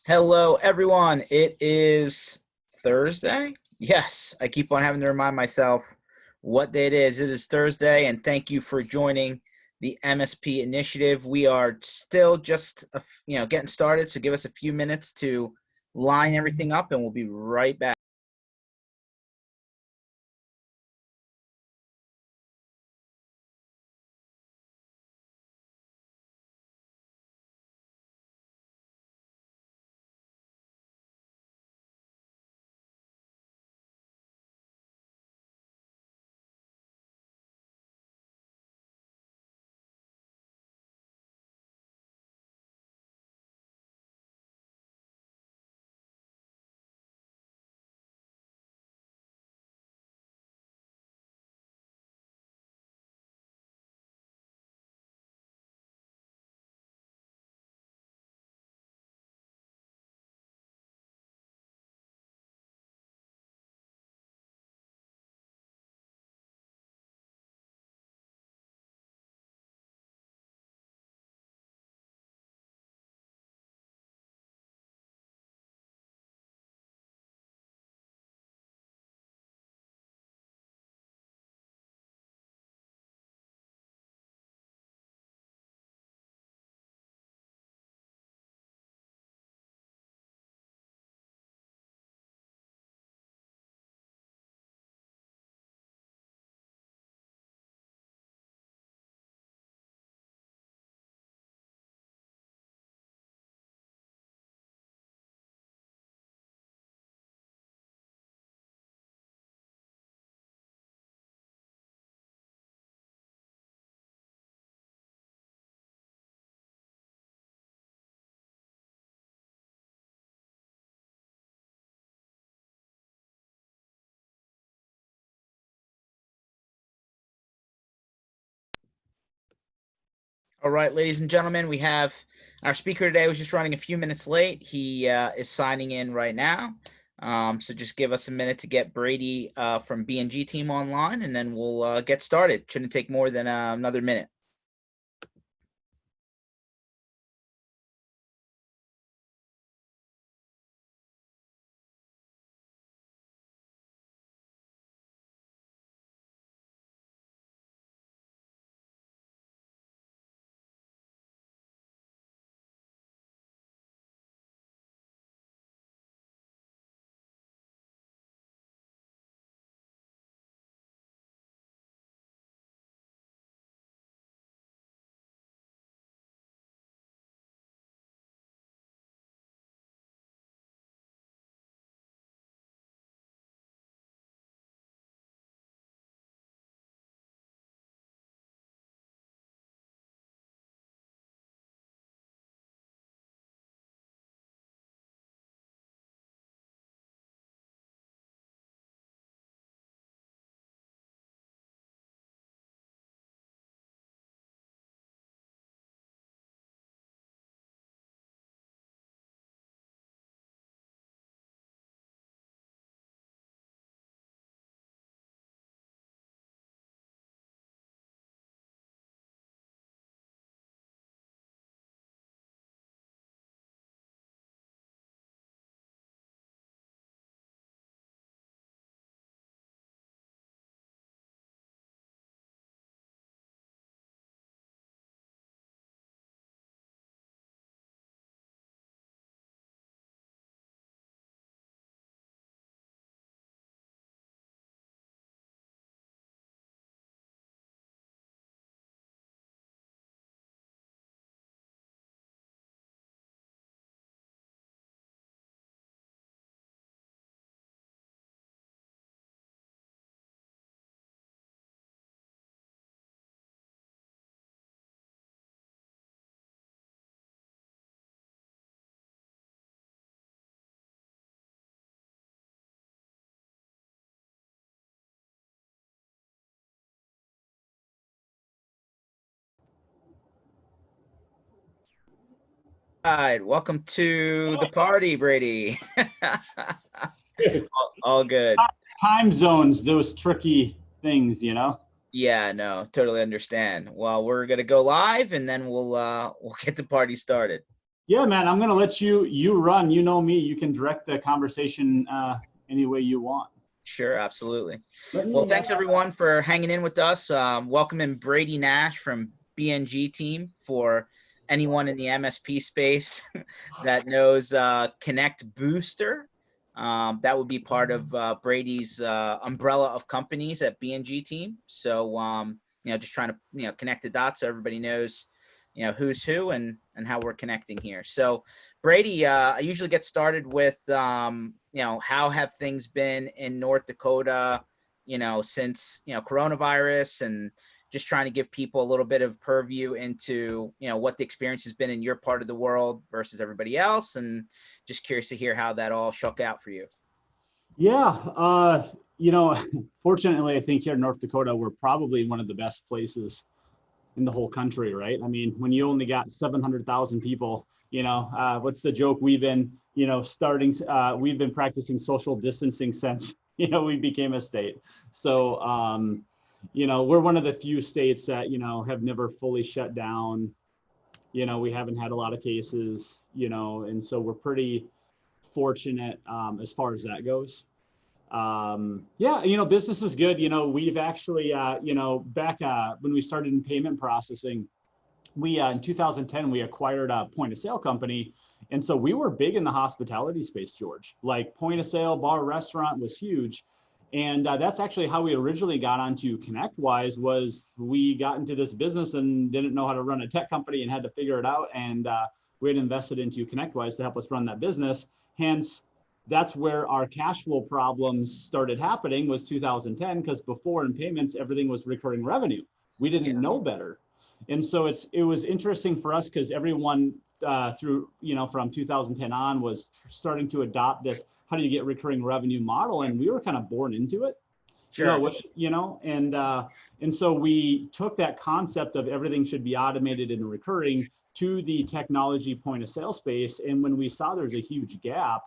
Hello, everyone. It is Thursday. Yes, I keep on having to remind myself what day it is. It is Thursday, and thank you for joining the MSP Initiative. We are still just, getting started, so give us a few minutes to line everything up, and we'll be right back. All right, ladies and gentlemen, we have our speaker today was just running a few minutes late. He is signing in right now. So just give us a minute to get Brady from B&G team online, and then we'll get started. Shouldn't take more than another minute. All right, welcome to the party, Brady. All good. Time zones, those tricky things, you know? Yeah, no, totally understand. Well, we're gonna go live, and then we'll get the party started. Yeah, man, I'm going to let you run. You know me. You can direct the conversation any way you want. Sure, absolutely. Let Well, me, thanks everyone for hanging in with us. Welcoming Brady Nash from BNG team. For anyone in the MSP space that knows Connect Booster, that would be part of Brady's umbrella of companies at BNG team. So, just trying to connect the dots so everybody knows who's who and how we're connecting here. So Brady, I usually get started with how have things been in North Dakota since coronavirus, and just trying to give people a little bit of purview into what the experience has been in your part of the world versus everybody else, and just curious to hear how that all shook out for you. yeah, you know, fortunately, I think here in North Dakota, we're probably one of the best places in the whole country, right? I mean, when you only got 700,000 people, what's the joke? We've been, we've been practicing social distancing since, we became a state. So, we're one of the few states that, have never fully shut down. We haven't had a lot of cases, and so we're pretty fortunate as far as that goes. Yeah, business is good. We've actually, back when we started in payment processing, we in 2010 we acquired a point of sale company, and so we were big in the hospitality space, George. Like point of sale, bar, restaurant was huge, and that's actually how we originally got onto ConnectWise. Was we got into this business and didn't know how to run a tech company and had to figure it out, and we had invested into ConnectWise to help us run that business. Hence, that's where our cash flow problems started happening, was 2010, because before in payments everything was recurring revenue. We didn't know better. And so it was interesting for us because everyone through from 2010 on was starting to adopt this how do you get recurring revenue model, and we were kind of born into it. Sure. And so we took that concept of everything should be automated and recurring to the technology point of sale space. And when we saw there's a huge gap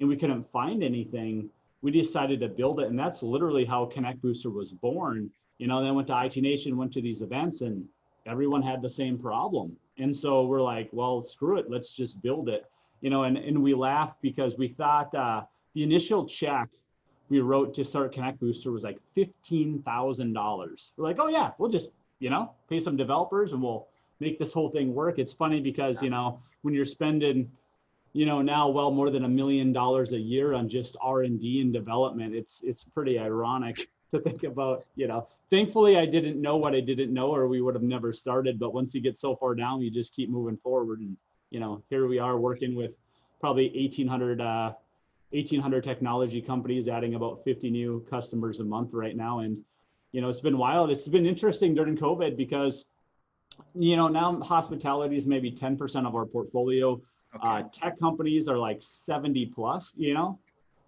and we couldn't find anything, we decided to build it. And that's literally how Connect Booster was born. Then went to IT Nation, went to these events, and everyone had the same problem. And so we're like, well, screw it, let's just build it. And we laughed because we thought the initial check we wrote to start Connect Booster was like $15,000. We're like, oh yeah, we'll just, pay some developers and we'll make this whole thing work. It's funny because, when you're spending, now well more than $1 million a year on just R&D and development, it's pretty ironic to think about. Thankfully I didn't know what I didn't know, or we would have never started. But once you get so far down, you just keep moving forward. And, here we are working with probably 1,800 technology companies, adding about 50 new customers a month right now. And, it's been wild. It's been interesting during COVID because, now hospitality is maybe 10% of our portfolio. Okay. Tech companies are like 70 plus,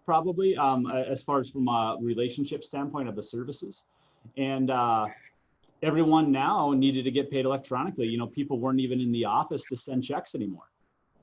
probably as far as from a relationship standpoint of the services. And everyone now needed to get paid electronically. People weren't even in the office to send checks anymore.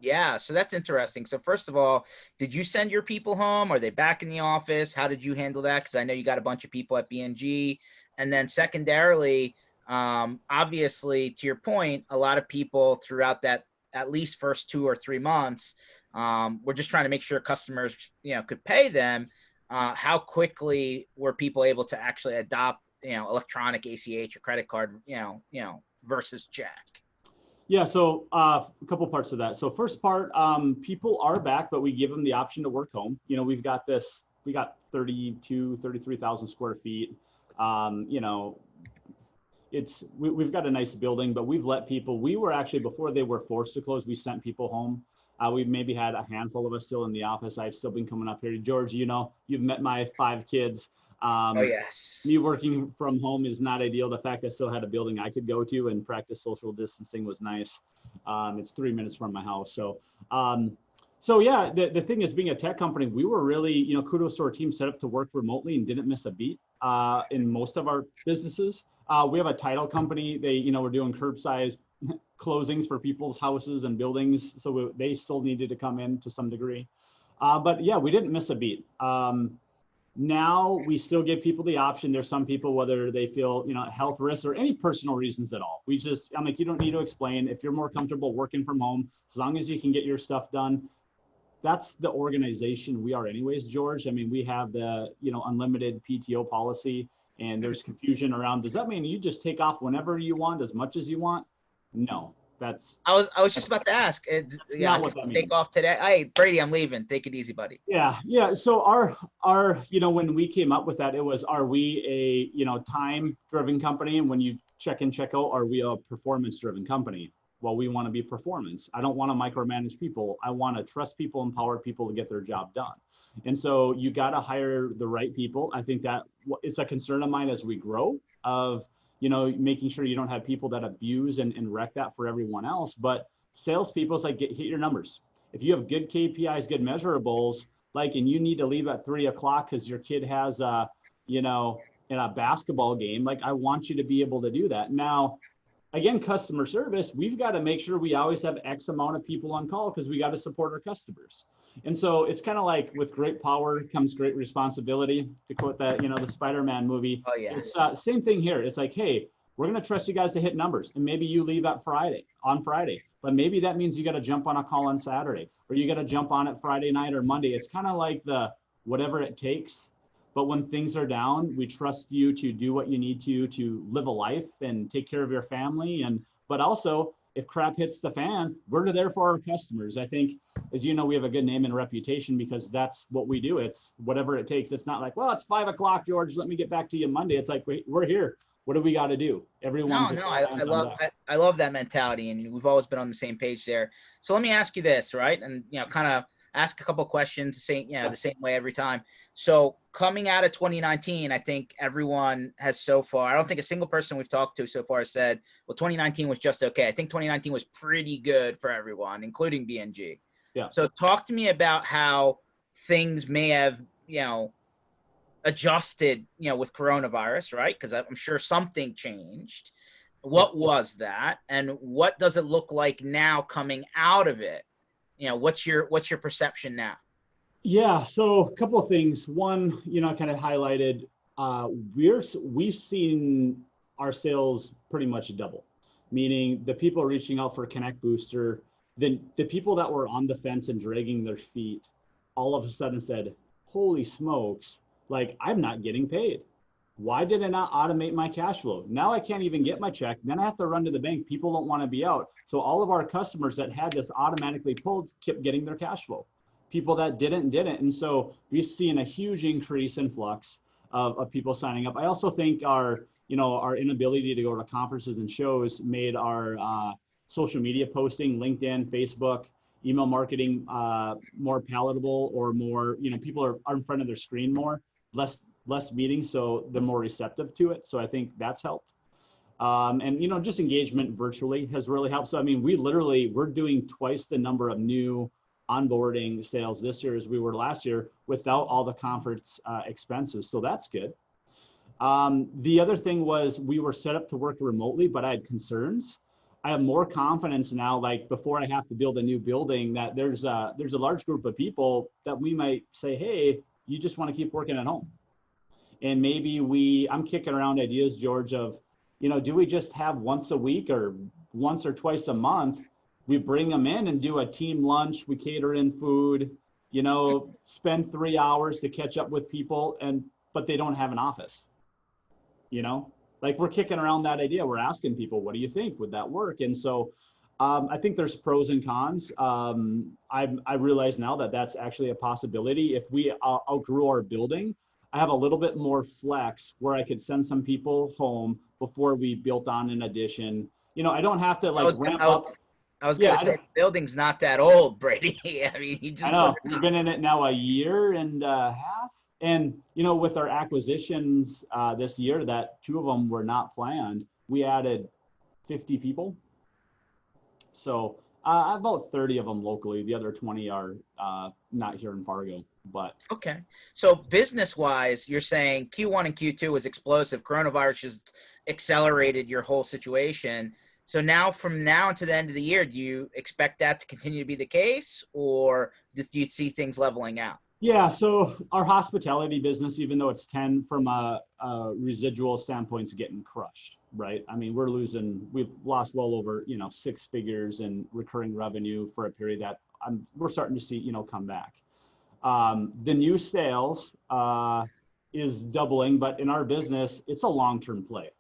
Yeah, so that's interesting. So first of all, did you send your people home? Are they back in the office? How did you handle that? Because I know you got a bunch of people at BNG. And then secondarily, obviously, to your point, a lot of people throughout that at least first 2 or 3 months, we're just trying to make sure customers, could pay them. How quickly were people able to actually adopt, electronic ACH or credit card, versus check? Yeah, so a couple parts of that. So first part, people are back, but we give them the option to work home. We got 33,000 square feet. We've got a nice building, but we've let people, we were actually, before they were forced to close, we sent people home. We've maybe had a handful of us still in the office. I've still been coming up here. George, you've met my 5 kids. Oh, yes. Me working from home is not ideal. The fact I still had a building I could go to and practice social distancing was nice. It's 3 minutes from my house. So yeah, the thing is, being a tech company, we were really, kudos to our team, set up to work remotely and didn't miss a beat in most of our businesses. We have a title company. We're doing curbside closings for people's houses and buildings. So they still needed to come in to some degree. But yeah, we didn't miss a beat. Now we still give people the option. There's some people, whether they feel, health risks or any personal reasons at all. I'm like, you don't need to explain. If you're more comfortable working from home, as long as you can get your stuff done, that's the organization we are anyways, George. I mean, we have the, unlimited PTO policy, and there's confusion around, does that mean you just take off whenever you want, as much as you want? No, I was just about to ask. Yeah, not I what can that take means. off today. Hey, Brady, I'm leaving. Take it easy, buddy. Yeah, yeah. So when we came up with that, it was, are we a, time-driven company? And when you check in, check out, are we a performance-driven company? Well, we want to be performance. I don't want to micromanage people. I want to trust people, empower people to get their job done. And so you got to hire the right people. I think that it's a concern of mine as we grow of, making sure you don't have people that abuse and wreck that for everyone else. But salespeople, it's like, hit your numbers. If you have good KPIs, good measurables, and you need to leave at 3:00 because your kid has in a basketball game, I want you to be able to do that. Now, again, customer service, we've got to make sure we always have X amount of people on call because we got to support our customers. And so it's kind of like with great power comes great responsibility, to quote that, the Spider-Man movie. Oh, yes. It's same thing here. It's like, hey, we're going to trust you guys to hit numbers. And maybe you leave on Friday, but maybe that means you got to jump on a call on Saturday, or you got to jump on it Friday night or Monday. It's kind of like the whatever it takes. But when things are down, we trust you to do what you need to live a life and take care of your family. But also, if crap hits the fan, we're there for our customers. I think, as you know, we have a good name and reputation because that's what we do. It's whatever it takes. It's not like, well, it's 5:00, George, let me get back to you Monday. It's like, wait, we're here. What do we got to do? Everyone's I love that mentality, and we've always been on the same page there. So let me ask you this, right? And kind of ask a couple of questions the same way every time. So coming out of 2019, I think everyone has so far, I don't think a single person we've talked to so far has said, well, 2019 was just okay. I think 2019 was pretty good for everyone, including BNG. Yeah. So talk to me about how things may have, adjusted, with coronavirus, right? Because I'm sure something changed. What was that? And what does it look like now coming out of it? What's your perception now? Yeah, so a couple of things. One, I kind of highlighted, we've seen our sales pretty much double, meaning the people reaching out for Connect Booster, then the people that were on the fence and dragging their feet, all of a sudden said, holy smokes, I'm not getting paid. Why did I not automate my cash flow? Now I can't even get my check. Then I have to run to the bank. People don't want to be out. So all of our customers that had this automatically pulled kept getting their cash flow. People that didn't. And so we've seen a huge increase in flux of people signing up. I also think our inability to go to conferences and shows made our social media posting, LinkedIn, Facebook, email marketing more palatable, or more, people are in front of their screen more, less meetings, so they're more receptive to it. So I think that's helped. And just engagement virtually has really helped. So I mean, we're doing twice the number of new onboarding sales this year as we were last year without all the conference expenses. So that's good. The other thing was we were set up to work remotely, but I had concerns. I have more confidence now, before I have to build a new building, that there's a large group of people that we might say, hey, you just want to keep working at home. And maybe I'm kicking around ideas, George, of, do we just have once a week or once or twice a month, we bring them in and do a team lunch, we cater in food, spend 3 hours to catch up with people, but they don't have an office, we're kicking around that idea. We're asking people, what do you think? Would that work? And so I think there's pros and cons. I realize now that that's actually a possibility. If we outgrew our building, I have a little bit more flex where I could send some people home before we built on an addition. I don't have to ramp up. I was gonna say the building's not that old, Brady. I mean, I know we've been in it now a year and a half, and with our acquisitions this year, that 2 of them were not planned, we added 50 people. So about 30 of them locally. The other 20 are not here in Fargo. But okay. So business-wise, you're saying Q1 and Q2 was explosive. Coronavirus just accelerated your whole situation. So now, from now to the end of the year, do you expect that to continue to be the case, or do you see things leveling out? Yeah, so our hospitality business, even though it's 10 from a residual standpoint, is getting crushed, right? I mean, we've lost well over, 6 figures in recurring revenue for a period that we're starting to see, come back. The new sales is doubling, but in our business, it's a long-term play.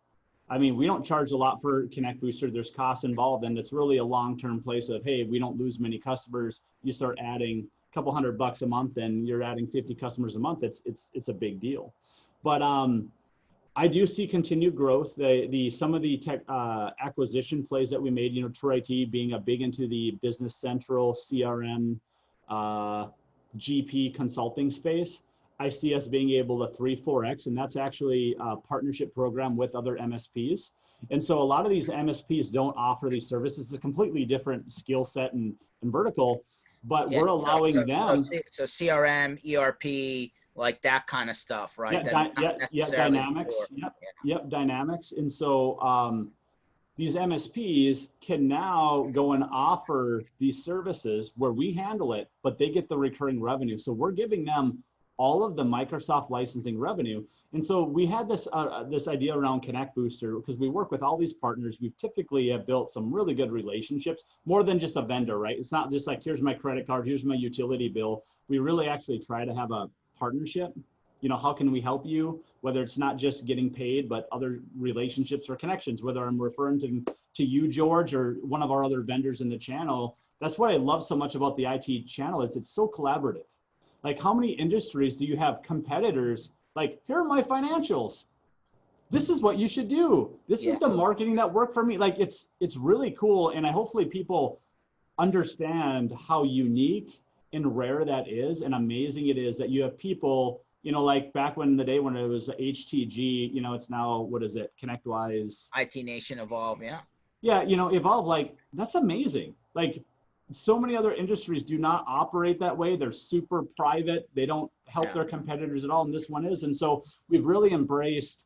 I mean, we don't charge a lot for Connect Booster. There's costs involved, and it's really a long-term place of, hey, we don't lose many customers. You start adding a couple $100 a month, and you're adding 50 customers a month. It's a big deal. But I do see continued growth. Some of the tech acquisition plays that we made, True IT being a big into the Business Central, CRM, GP consulting space. I see us being able to 3-4x, and that's actually a partnership program with other MSPs. And so a lot of these MSPs don't offer these services. It's a completely different skill set and vertical, but Yeah. we're allowing them. So CRM, ERP, like that kind of stuff, right? Yeah, That not yeah, necessarily the Dynamics. core. Yep, Yeah. yep, Dynamics. And so these MSPs can now go and offer these services where we handle it, but they get the recurring revenue. So we're giving them all of the Microsoft licensing revenue. And so we had this idea around Connect Booster because we work with all these partners. We typically have built some really good relationships, more than just a vendor, right? It's not just like, here's my credit card, here's my utility bill. We really actually try to have a partnership. How can we help you? Whether it's not just getting paid, but other relationships or connections, whether I'm referring to you, George, or one of our other vendors in the channel. That's what I love so much about the IT channel is it's so collaborative. Like, how many industries do you have competitors? Like, here are my financials. This is what you should do. This is the marketing that worked for me. Like, it's really cool. And hopefully people understand how unique and rare that is and amazing it is that you have people, like back when the day when it was HTG, it's now, what is it? ConnectWise. IT Nation Evolve. Yeah. Yeah, Evolve, like, that's amazing. Like, so many other industries do not operate that way. They're super private. They don't help their competitors at all, and this one is. And so we've really embraced,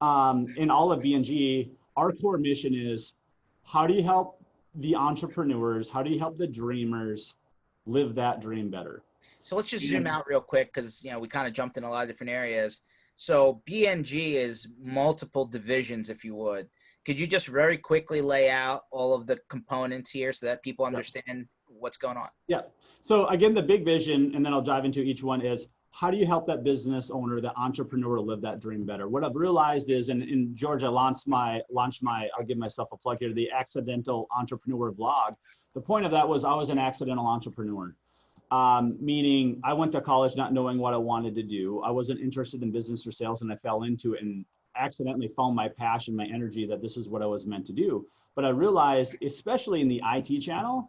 in all of B&G, our core mission is, how do you help the entrepreneurs? How do you help the dreamers live that dream better? So let's just zoom out real quick because we kind of jumped in a lot of different areas. So BNG is multiple divisions, if you would. Could you just very quickly lay out all of the components here so that people understand what's going on? Yeah. So again, the big vision, and then I'll dive into each one, is how do you help that business owner, the entrepreneur, live that dream better? What I've realized is, and in Georgia launched my, I'll give myself a plug here, the Accidental Entrepreneur Vlog. The point of that was I was an accidental entrepreneur. Meaning I went to college not knowing what I wanted to do. I wasn't interested in business or sales, and I fell into it and accidentally found my passion, my energy, that this is what I was meant to do. But I realized, especially in the IT channel,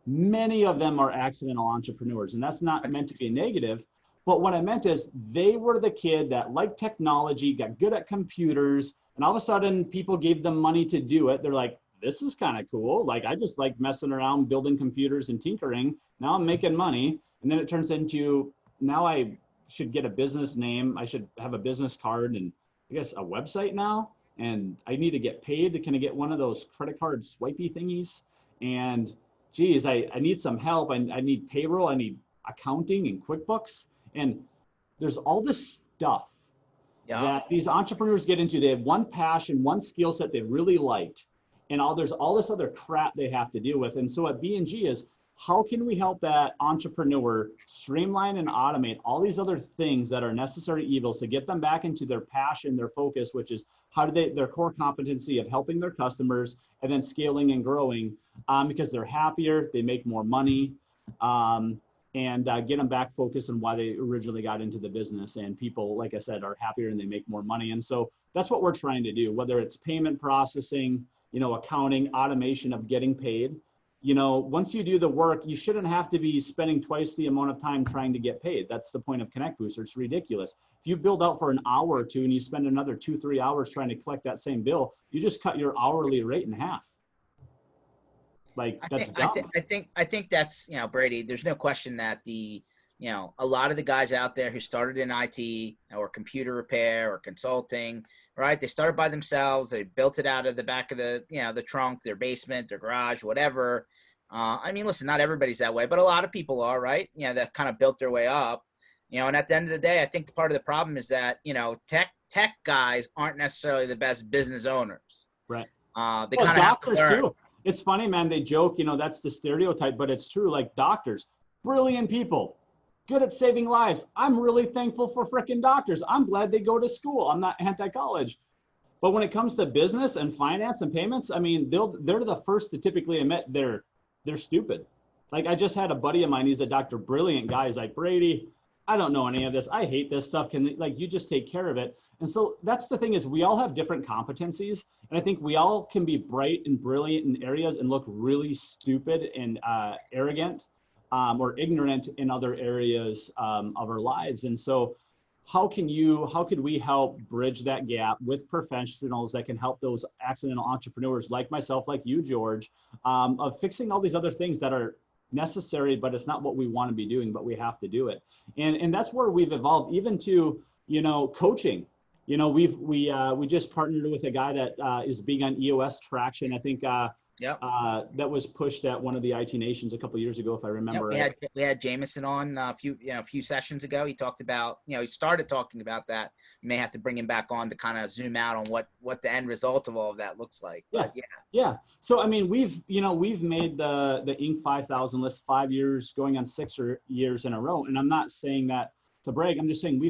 many of them are accidental entrepreneurs, and that's not meant to be negative. But what I meant is they were the kid that liked technology, got good at computers, and all of a sudden people gave them money to do it. They're like, this is kind of cool. Like, I just like messing around, building computers and tinkering. Now I'm making money. And then it turns into, now I should get a business name. I should have a business card and I guess a website now. And I need to get paid. Can I get one of those credit card swipey thingies? And geez, I need some help. I need payroll. I need accounting and QuickBooks. And there's all this stuff that these entrepreneurs get into. They have one passion, one skill set they really liked, and there's all this other crap they have to deal with. And so at B&G is, how can we help that entrepreneur streamline and automate all these other things that are necessary evils to get them back into their passion, their focus, which is their core competency of helping their customers and then scaling and growing, because they're happier, they make more money, and get them back focused on why they originally got into the business. And people, like I said, are happier and they make more money. And so that's what we're trying to do, whether it's payment processing, accounting, automation of getting paid. Once you do the work, you shouldn't have to be spending twice the amount of time trying to get paid. That's the point of Connect Booster. It's ridiculous. If you build out for an hour or two and you spend another 2-3 hours trying to collect that same bill, you just cut your hourly rate in half. Like, that's dumb. I think that's, Brady, there's no question that a lot of the guys out there who started in IT or computer repair or consulting, right? They started by themselves. They built it out of the back of the trunk, their basement, their garage, whatever. I mean, listen, not everybody's that way, but a lot of people are, right? That kind of built their way up. And at the end of the day, I think part of the problem is that, tech guys aren't necessarily the best business owners. Right. They Well, kind of have to doctors learn. too. It's funny, man. They joke, that's the stereotype, but it's true. Like doctors, brilliant people, good at saving lives. I'm really thankful for freaking doctors. I'm glad they go to school. I'm not anti-college. But when it comes to business and finance and payments, I mean, they're the first to typically admit they're stupid. Like I just had a buddy of mine, he's a doctor, brilliant guy. He's like, Brady, I don't know any of this. I hate this stuff. Can like you just take care of it? And so that's the thing is we all have different competencies. And I think we all can be bright and brilliant in areas and look really stupid and arrogant or ignorant in other areas of our lives. And so how could we help bridge that gap with professionals that can help those accidental entrepreneurs like myself, like you, George, of fixing all these other things that are necessary, but it's not what we want to be doing, but we have to do it. And that's where we've evolved even to, coaching. We just partnered with a guy that is big on EOS traction. I think Yep. That was pushed at one of the IT nations a couple of years ago, if I remember right. We had Jameson on a few sessions ago. He talked about, he started talking about that. You may have to bring him back on to kind of zoom out on what the end result of all of that looks like. But yeah. So I mean, we've made the Inc. 5000 list 5 years, going on 6 years in a row. And I'm not saying that to brag. I'm just saying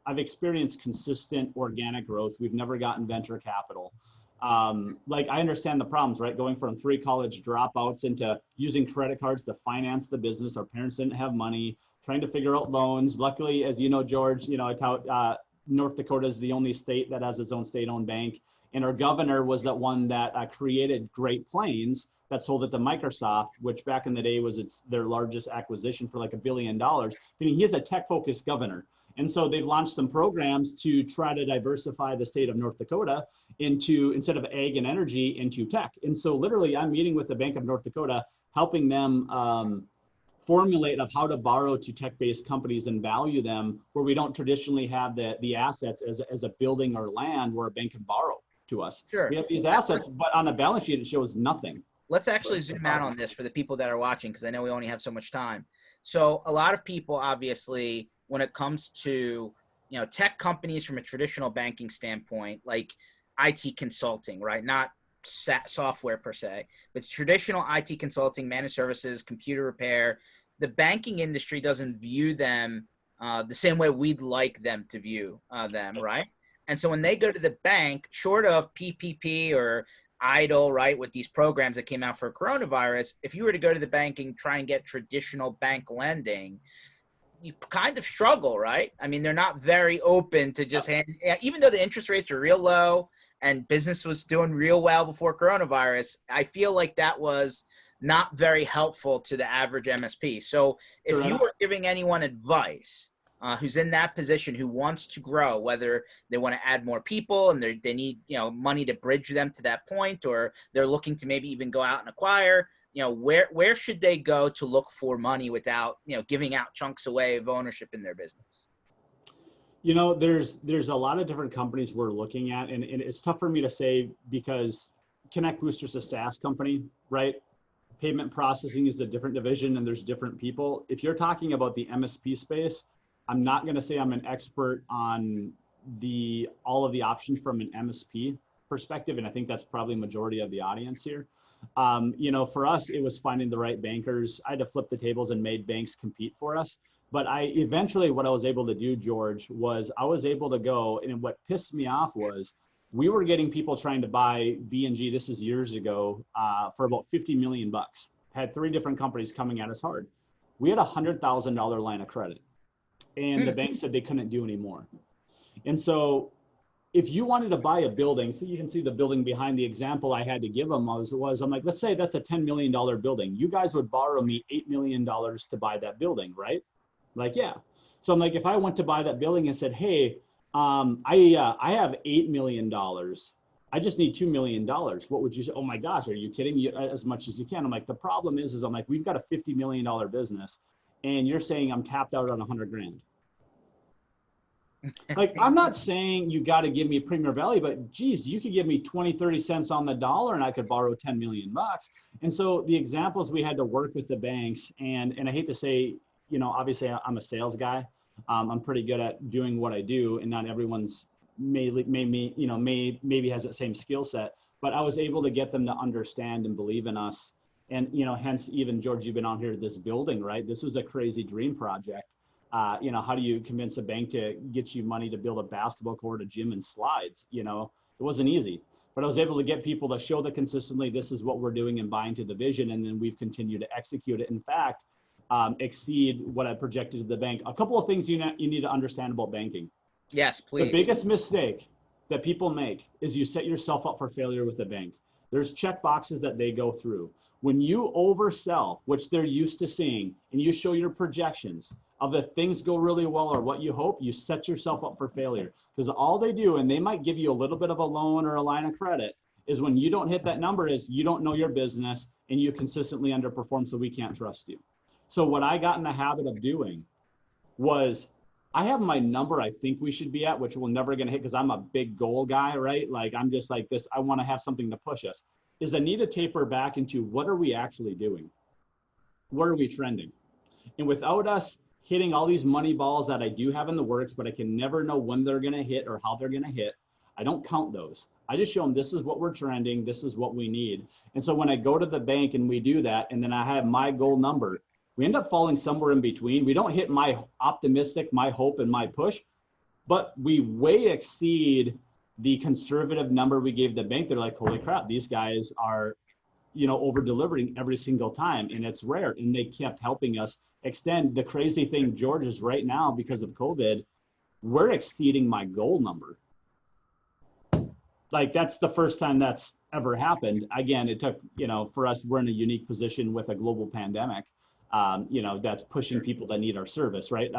I've experienced consistent organic growth. We've never gotten venture capital. I understand the problems, right? Going from 3 college dropouts into using credit cards to finance the business. Our parents didn't have money, trying to figure out loans. Luckily, as you know, George, North Dakota is the only state that has its own state-owned bank. And our governor was the one that created Great Plains that sold it to Microsoft, which back in the day was their largest acquisition for like $1 billion. I mean, he is a tech-focused governor. And so they've launched some programs to try to diversify the state of North Dakota into, instead of ag and energy, into tech. And so literally I'm meeting with the Bank of North Dakota, helping them formulate of how to borrow to tech-based companies and value them where we don't traditionally have the assets as a building or land where a bank can borrow to us. Sure. We have these assets, but on a balance sheet, it shows nothing. Let's actually zoom out on this for the people that are watching, because I know we only have so much time. So a lot of people, obviously, when it comes to, tech companies from a traditional banking standpoint, like IT consulting, right? Not software per se, but traditional IT consulting, managed services, computer repair, the banking industry doesn't view them the same way we'd like them to view them, right? And so when they go to the bank, short of PPP or idle, right, with these programs that came out for coronavirus, if you were to go to the bank and try and get traditional bank lending, you kind of struggle, right? I mean, they're not very open to just even though the interest rates are real low and business was doing real well before coronavirus, I feel like that was not very helpful to the average MSP. So if you were giving anyone advice who's in that position, who wants to grow, whether they want to add more people and they need, money to bridge them to that point, or they're looking to maybe even go out and acquire, where should they go to look for money without, giving out chunks away of ownership in their business? There's a lot of different companies we're looking at, and it's tough for me to say because Connect Booster's a SaaS company, right? Payment processing is a different division and there's different people. If you're talking about the MSP space, I'm not going to say I'm an expert on all of the options from an MSP perspective, and I think that's probably majority of the audience here. For us, it was finding the right bankers. I had to flip the tables and made banks compete for us. But what I was able to do, George, was I was able to go, and what pissed me off was we were getting people trying to buy B&G, this is years ago, for about $50 million. Had 3 different companies coming at us hard. We had a $100,000 line of credit, and the bank said they couldn't do anymore. And so if you wanted to buy a building, so you can see the building behind the example I had to give them was I'm like, let's say that's a $10 million building. You guys would borrow me $8 million to buy that building, right? Like, yeah. So I'm like, if I went to buy that building and said, hey, I have $8 million. I just need $2 million. What would you say? Oh my gosh, are you kidding me? As much as you can. I'm like, the problem is I'm like, we've got a $50 million business and you're saying I'm tapped out on 100 grand. Like, I'm not saying you got to give me a premier value, but geez, you could give me 20, 30 cents on the dollar and I could borrow 10 million bucks. And so the examples we had to work with the banks, and I hate to say, obviously I'm a sales guy. I'm pretty good at doing what I do, and not everyone's maybe has that same skill set. But I was able to get them to understand and believe in us. And, hence even George, you've been on here, this building, right? This was a crazy dream project. How do you convince a bank to get you money to build a basketball court, a gym, and slides? It wasn't easy, but I was able to get people to show that consistently, this is what we're doing and buying to the vision. And then we've continued to execute it. In fact, exceed what I projected to the bank. A couple of things you need to understand about banking. Yes, The please. biggest mistake that people make is you set yourself up for failure with a bank. There's check boxes that they go through. When you oversell, which they're used to seeing, and you show your projections of if things go really well or what you hope, you set yourself up for failure. Because all they do, and they might give you a little bit of a loan or a line of credit, is when you don't hit that number is you don't know your business and you consistently underperform, so we can't trust you. So what I got in the habit of doing was I have my number I think we should be at, which we're never going to hit because I'm a big goal guy, right? Like I'm just like this. I want to have something to push us. Is I need to taper back into what are we actually doing? Where are we trending? And without us hitting all these money balls that I do have in the works, but I can never know when they're going to hit or how they're going to hit, I don't count those. I just show them this is what we're trending. This is what we need. And so when I go to the bank and we do that, and then I have my goal number, we end up falling somewhere in between. We don't hit my optimistic, my hope, and my push, but we way exceed the conservative number we gave the bank. They're like, holy crap, these guys are, over delivering every single time, and it's rare. And they kept helping us extend. The crazy thing, George, is right now because of COVID, we're exceeding my goal number. Like that's the first time that's ever happened. Again, it took, for us, we're in a unique position with a global pandemic. That's pushing people that need our service, right?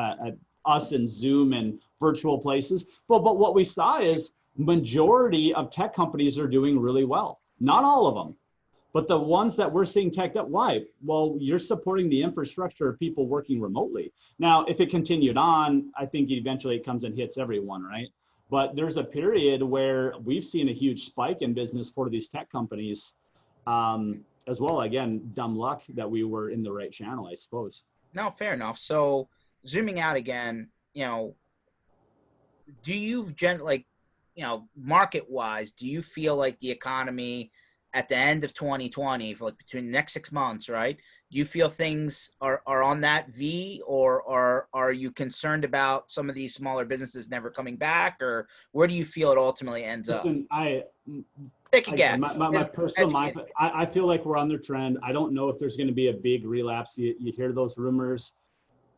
Us and Zoom and virtual places. But what we saw is majority of tech companies are doing really well. Not all of them, but the ones that we're seeing teched up. Why? Well, you're supporting the infrastructure of people working remotely. Now, if it continued on, I think eventually it comes and hits everyone, right? But there's a period where we've seen a huge spike in business for these tech companies. As well, again, dumb luck that we were in the right channel, I suppose. No, fair enough. So zooming out again, do you market wise, do you feel like the economy at the end of 2020, for like between the next 6 months, right? Do you feel things are on that V, or are you concerned about some of these smaller businesses never coming back, or where do you feel it ultimately ends up? Take a guess. My personal mind, I feel like we're on the trend. I don't know if there's going to be a big relapse. You hear those rumors.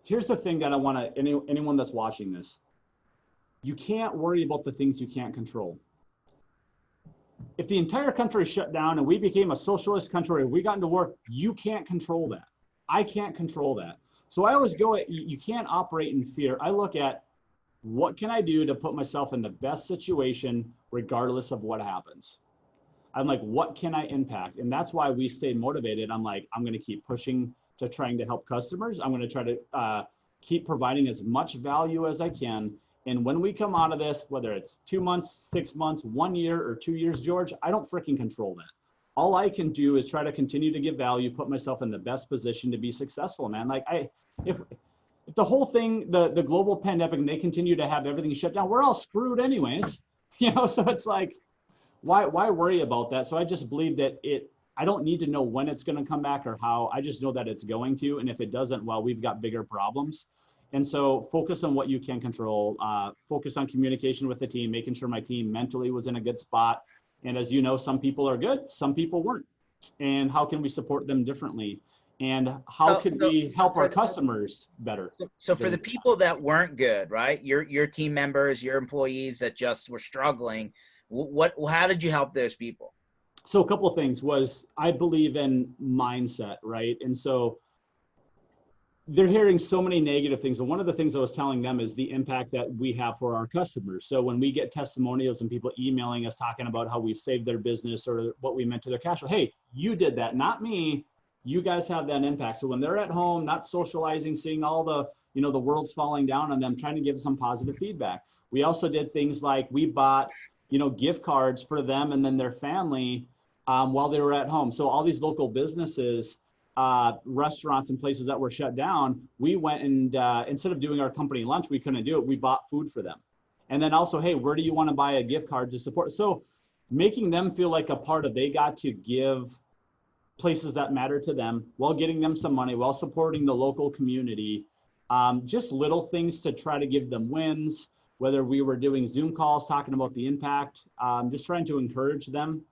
Here's the thing that I want to, anyone that's watching this, you can't worry about the things you can't control. If the entire country shut down and we became a socialist country, and we got into war, you can't control that. I can't control that. So I always go at, you can't operate in fear. I look at what can I do to put myself in the best situation regardless of what happens. I'm like, what can I impact? And that's why we stay motivated. I'm like, I'm going to keep pushing to trying to help customers. I'm going to try to keep providing as much value as I can. And when we come out of this, whether it's 2 months, 6 months, 1 year, or 2 years, George, I don't freaking control that. All I can do is try to continue to give value, put myself in the best position to be successful, man. Like if the whole thing, the global pandemic, and they continue to have everything shut down, we're all screwed anyways. So it's like, why worry about that? So I just believe that I don't need to know when it's going to come back or how. I just know that it's going to. And if it doesn't, well, we've got bigger problems. And so focus on what you can control, focus on communication with the team, making sure my team mentally was in a good spot. And as you know, some people are good, some people weren't. And how can we support them differently? And how could we help our customers better? So for the people that weren't good, right? Your team members, your employees that just were struggling, how did you help those people? So a couple of things was, I believe in mindset, right? And so they're hearing so many negative things. And one of the things I was telling them is the impact that we have for our customers. So when we get testimonials and people emailing us talking about how we've saved their business or what we meant to their cash flow, hey, you did that, not me. You guys have that impact. So when they're at home, not socializing, seeing all the, the world's falling down on them, trying to give some positive feedback. We also did things like we bought, gift cards for them and then their family while they were at home. So all these local businesses, restaurants and places that were shut down, we went and instead of doing our company lunch, we couldn't do it. We bought food for them. And then also, hey, where do you want to buy a gift card to support? So making them feel like a part of, they got to give places that matter to them while getting them some money, while supporting the local community. Just little things to try to give them wins, whether we were doing Zoom calls, talking about the impact, just trying to encourage them.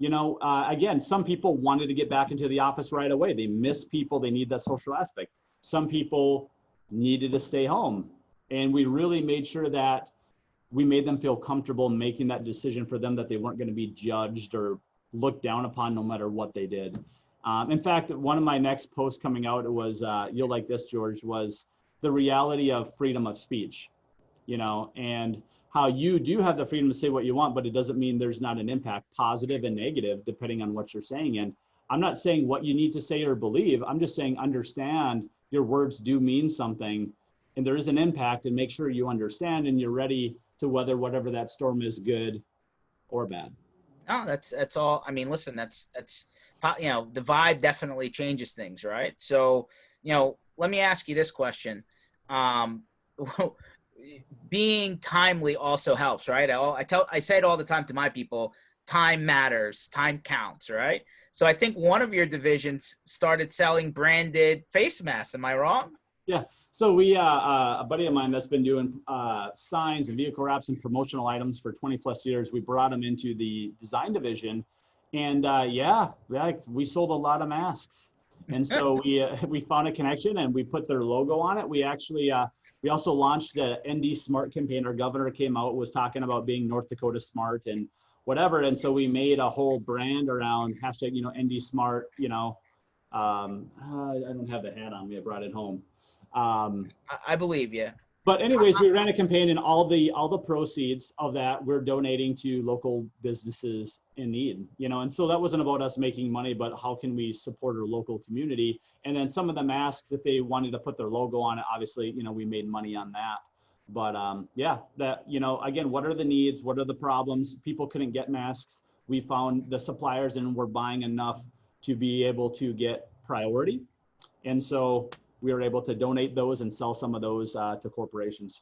Again, some people wanted to get back into the office right away. They miss people. They need that social aspect. Some people needed to stay home. And we really made sure that we made them feel comfortable making that decision for them, that they weren't going to be judged or looked down upon no matter what they did. In fact, one of my next posts coming out was, you'll like this, George, was the reality of freedom of speech, and how you do have the freedom to say what you want, but it doesn't mean there's not an impact, positive and negative, depending on what you're saying. And I'm not saying what you need to say or believe. I'm just saying, understand your words do mean something, and there is an impact, and make sure you understand and you're ready to weather whatever that storm is, good or bad. No, that's all. I mean, listen, that's the vibe definitely changes things, right? So, let me ask you this question. Being timely also helps, right? I say it all the time to my people. Time matters. Time counts, right? So I think one of your divisions started selling branded face masks. Am I wrong? Yeah. So we, a buddy of mine that's been doing signs and vehicle wraps and promotional items for 20 plus years, we brought him into the design division, and we sold a lot of masks. And so we found a connection and we put their logo on it. We actually, we also launched the ND Smart campaign. Our governor came out, was talking about being North Dakota Smart and whatever. And so we made a whole brand around hashtag, ND Smart, I don't have the hat on me. I brought it home. I believe you. But anyways, we ran a campaign, and all the proceeds of that we're donating to local businesses in need, and so that wasn't about us making money, but how can we support our local community? And then some of the masks that they wanted to put their logo on it, obviously, we made money on that. But again, what are the needs? What are the problems? People couldn't get masks. We found the suppliers and we're buying enough to be able to get priority. And so we were able to donate those and sell some of those to corporations.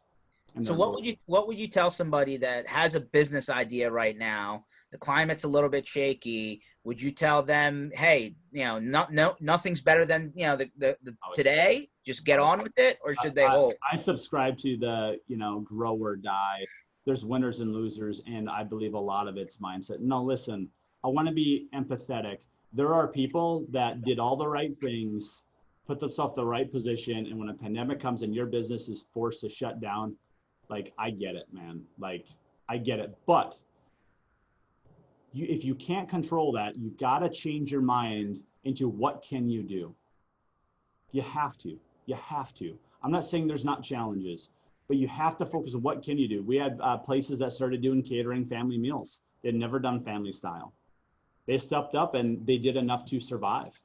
So what would you tell somebody that has a business idea right now? The climate's a little bit shaky. Would you tell them, hey, nothing's better than today? Just get on with it, or should they hold? I subscribe to the grow or die. There's winners and losers, and I believe a lot of it's mindset. No, listen, I want to be empathetic. There are people that did all the right things, put themselves in the right position, and when a pandemic comes and your business is forced to shut down, I get it, man. I get it. But if you can't control that, you got to change your mind into what can you do? You have to. I'm not saying there's not challenges, but you have to focus on what can you do. We had places that started doing catering family meals. They'd never done family style. They stepped up and they did enough to survive,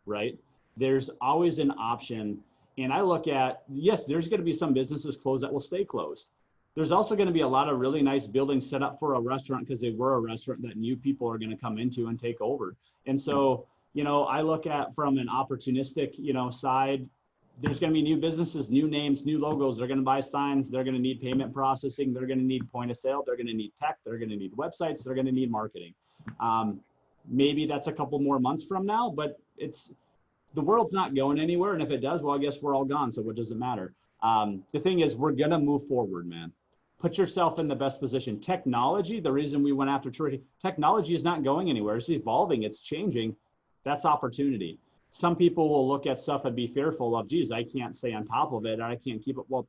right? There's always an option. And I look at, yes, there's going to be some businesses closed that will stay closed. There's also going to be a lot of really nice buildings set up for a restaurant because they were a restaurant that new people are going to come into and take over. And so, I look at from an opportunistic, side, there's going to be new businesses, new names, new logos. They're going to buy signs. They're going to need payment processing. They're going to need point of sale. They're going to need tech. They're going to need websites. They're going to need marketing. Maybe that's a couple more months from now, but the world's not going anywhere. And if it does, well, I guess we're all gone. So what does it matter? The thing is, we're going to move forward, man. Put yourself in the best position. Technology, the reason we went after technology is not going anywhere. It's evolving. It's changing. That's opportunity. Some people will look at stuff and be fearful of, geez, I can't stay on top of it. I can't keep it. Well,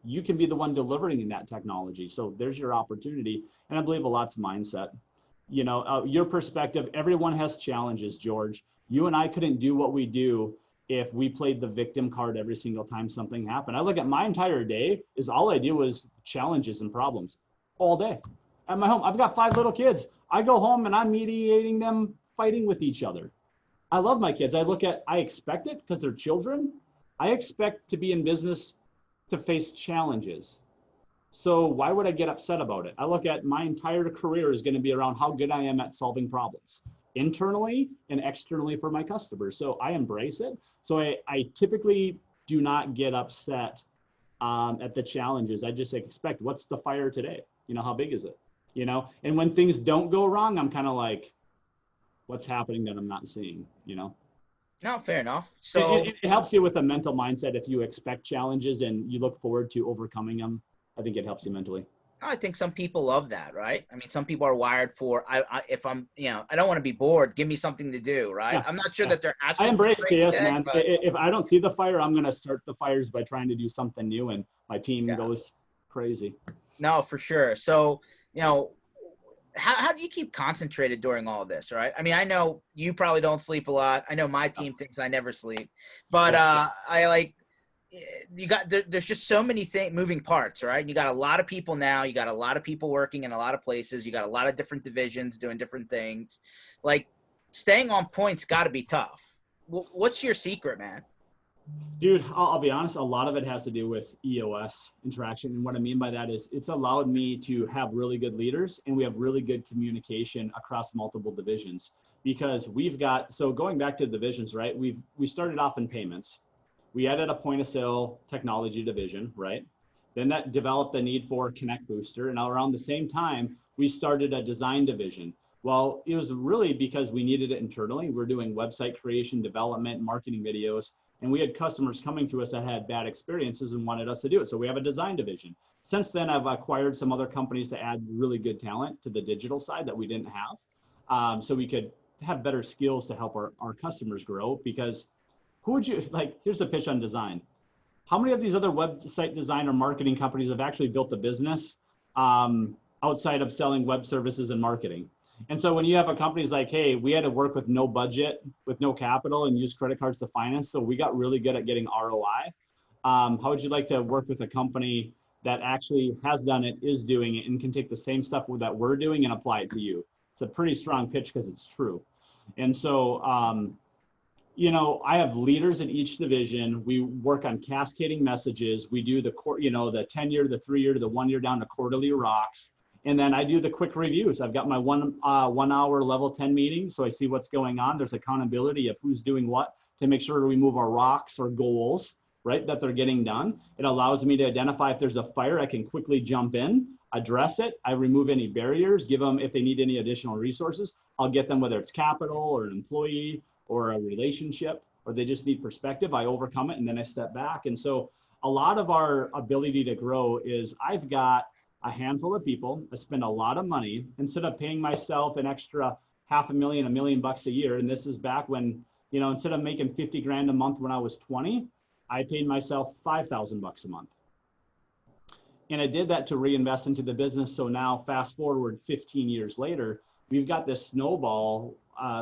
you can be the one delivering that technology. So there's your opportunity. And I believe a lot's mindset. Your perspective, everyone has challenges, George. You and I couldn't do what we do if we played the victim card every single time something happened. I look at my entire day is all I do is challenges and problems all day. At my home, I've got 5 little kids. I go home and I'm mediating them fighting with each other. I love my kids. I expect it because they're children. I expect to be in business to face challenges. So why would I get upset about it? I look at my entire career is going to be around how good I am at solving problems. internally and externally for my customers. So I embrace it. So I typically do not get upset at the challenges. I just expect, what's the fire today? You know, how big is it? You know, and when things don't go wrong, I'm kind of like, what's happening that I'm not seeing, you know? No, fair enough. It, So it, it helps you with a mental mindset. If you expect challenges and you look forward to overcoming them, I think it helps you mentally. I think some people love that, right? I mean, some people are wired for, if I'm, I don't want to be bored. Give me something to do, right? Yeah. I'm not sure Yeah. that they're I asking for embrace it every chaos, day, man. but If I don't see the fire, I'm going to start the fires by trying to do something new, and my team yeah, goes crazy. no, for sure. So, how do you keep concentrated during all of this, right? I mean, I know you probably don't sleep a lot. I know my Yeah. team thinks I never sleep, but Yeah. I like there's just so many moving parts, right? You got a lot of people now. You got a lot of people working in a lot of places. You got a lot of different divisions doing different things. Like staying on point's got to be tough. What's your secret, man? Dude, I'll be honest, a lot of it has to do with EOS interaction. And what I mean by that is it's allowed me to have really good leaders, and we have really good communication across multiple divisions, because we've got, so going back to divisions, right? We started off in payments. We added a point of sale technology division, right? Then that developed the need for Connect Booster. And around the same time, we started a design division. Well, it was really because we needed it internally. We're doing website creation, development, marketing videos, and we had customers coming to us that had bad experiences and wanted us to do it. So we have a design division. Since then, I've acquired some other companies to add really good talent to the digital side that we didn't have. So we could have better skills to help our customers grow. Because who would you, like, here's a pitch on design. How many of these other website design or marketing companies have actually built a business outside of selling web services and marketing? And so when you have a company's like, hey, we had to work with no budget, with no capital, and use credit cards to finance, so we got really good at getting ROI. How would you like to work with a company that actually has done it, is doing it, and can take the same stuff that we're doing and apply it to you? It's a pretty strong pitch because it's true. And so, I have leaders in each division. We work on cascading messages. We do the 10-year, the 3-year, the 1 year down to quarterly rocks. And then I do the quick reviews. I've got my 1 hour level 10 meeting. So I see what's going on. There's accountability of who's doing what to make sure we move our rocks or goals, right, that they're getting done. It allows me to identify if there's a fire, I can quickly jump in, address it. I remove any barriers, give them, if they need any additional resources, I'll get them, whether it's capital or an employee or a relationship, or they just need perspective. I overcome it and then I step back. And so a lot of our ability to grow is I've got a handful of people. I spend a lot of money instead of paying myself an extra $500,000, $1 million a year. And this is back when, instead of making 50 grand a month when I was 20, I paid myself $5,000 a month. And I did that to reinvest into the business. So now fast forward 15 years later, we've got this snowball.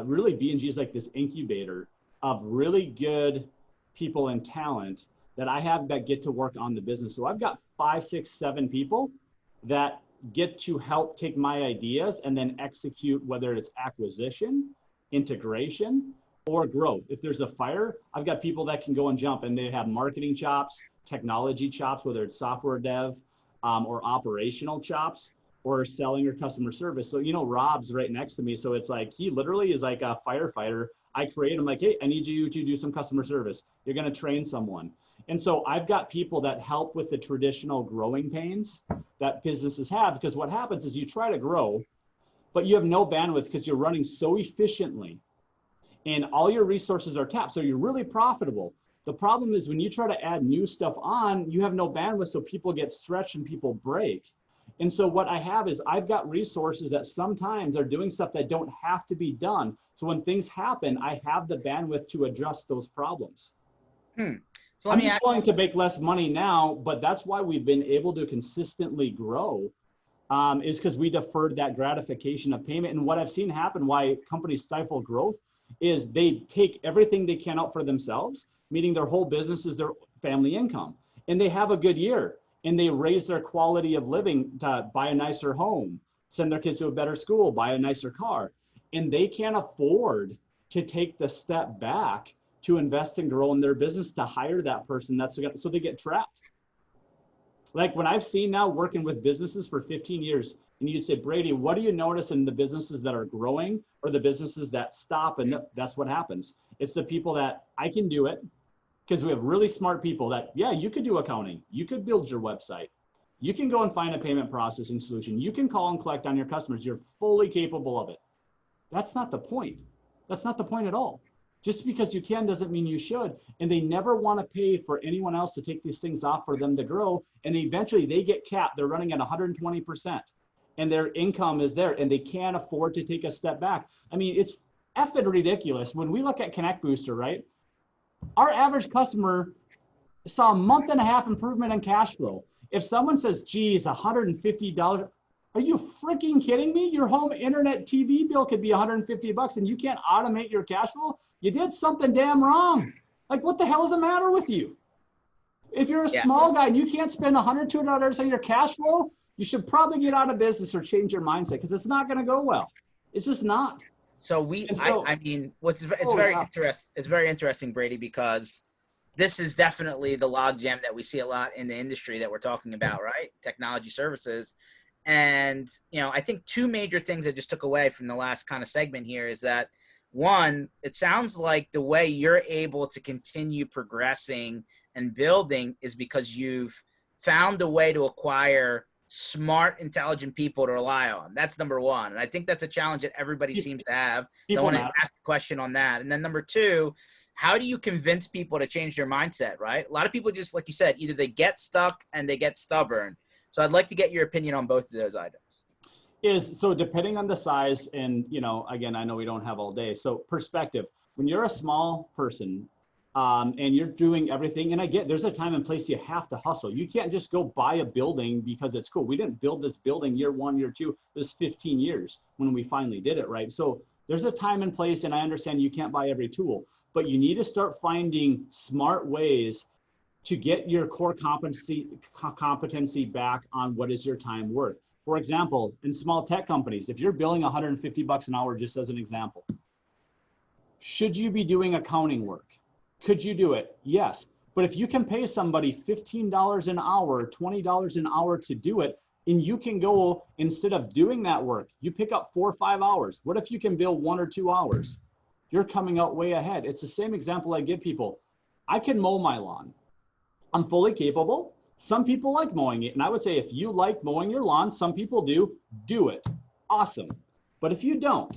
Really, B&G is like this incubator of really good people and talent that I have that get to work on the business. So I've got 5, 6, 7 people that get to help take my ideas and then execute, whether it's acquisition, integration, or growth. If there's a fire, I've got people that can go and jump, and they have marketing chops, technology chops, whether it's software dev or operational chops, or selling or customer service. So, Rob's right next to me. So it's like, he literally is like a firefighter. I create him like, hey, I need you to do some customer service. You're going to train someone. And so I've got people that help with the traditional growing pains that businesses have, because what happens is you try to grow, but you have no bandwidth because you're running so efficiently and all your resources are tapped. So you're really profitable. The problem is when you try to add new stuff on, you have no bandwidth. So people get stretched and people break. And so what I have is I've got resources that sometimes are doing stuff that don't have to be done. So when things happen, I have the bandwidth to address those problems. So I'm just willing to make less money now, but that's why we've been able to consistently grow, is because we deferred that gratification of payment. And what I've seen happen, why companies stifle growth, is they take everything they can out for themselves, meaning their whole business is their family income. And they have a good year, and they raise their quality of living to buy a nicer home, send their kids to a better school, buy a nicer car. And they can't afford to take the step back to invest and grow in their business, to hire that person. So they get trapped. Like when I've seen now working with businesses for 15 years, And you'd say, Brady, what do you notice in the businesses that are growing or the businesses that stop? And that's what happens. It's the people that I can do it, because we have really smart people that, yeah, you could do accounting. You could build your website. You can go and find a payment processing solution. You can call and collect on your customers. You're fully capable of it. That's not the point. That's not the point at all. Just because you can doesn't mean you should. And they never want to pay for anyone else to take these things off for them to grow. And eventually they get capped. They're running at 120%. And their income is there and they can't afford to take a step back. I mean, it's effing ridiculous. When we look at Connect Booster, right? Our average customer saw a month and a half improvement in cash flow. If someone says, geez, $150, are you freaking kidding me? Your home internet TV bill could be $150 and you can't automate your cash flow? You did something damn wrong. Like, what the hell is the matter with you? If you're a small guy and you can't spend $100, $200 on your cash flow, you should probably get out of business or change your mindset, because it's not going to go well. It's just not. So I mean, it's very interesting, Brady, because this is definitely the logjam that we see a lot in the industry that we're talking about, right? Technology services. And, I think two major things I just took away from the last kind of segment here is that, one, it sounds like the way you're able to continue progressing and building is because you've found a way to acquire smart, intelligent people to rely on. That's number one. And I think that's a challenge that everybody seems to have. So I want to ask a question on that. And then number two, how do you convince people to change their mindset, right? A lot of people just, like you said, either they get stuck and they get stubborn. So I'd like to get your opinion on both of those items. So depending on the size, and again, I know we don't have all day. So perspective, when you're a small person and you're doing everything, and I get there's a time and place you have to hustle. You can't just go buy a building because it's cool. We didn't build this building year one, year two, this 15 years when we finally did it, right? So there's a time and place, and I understand you can't buy every tool, but you need to start finding smart ways to get your core competency back on what is your time worth. For example, in small tech companies, if you're billing $150 an hour, just as an example, should you be doing accounting work? Could you do it? Yes. But if you can pay somebody $15 an hour, $20 an hour to do it, and you can go, instead of doing that work, you pick up 4 or 5 hours. What if you can bill 1 or 2 hours? You're coming out way ahead. It's the same example I give people. I can mow my lawn. I'm fully capable. Some people like mowing it. And I would say, if you like mowing your lawn, some people do it. Awesome. But if you don't,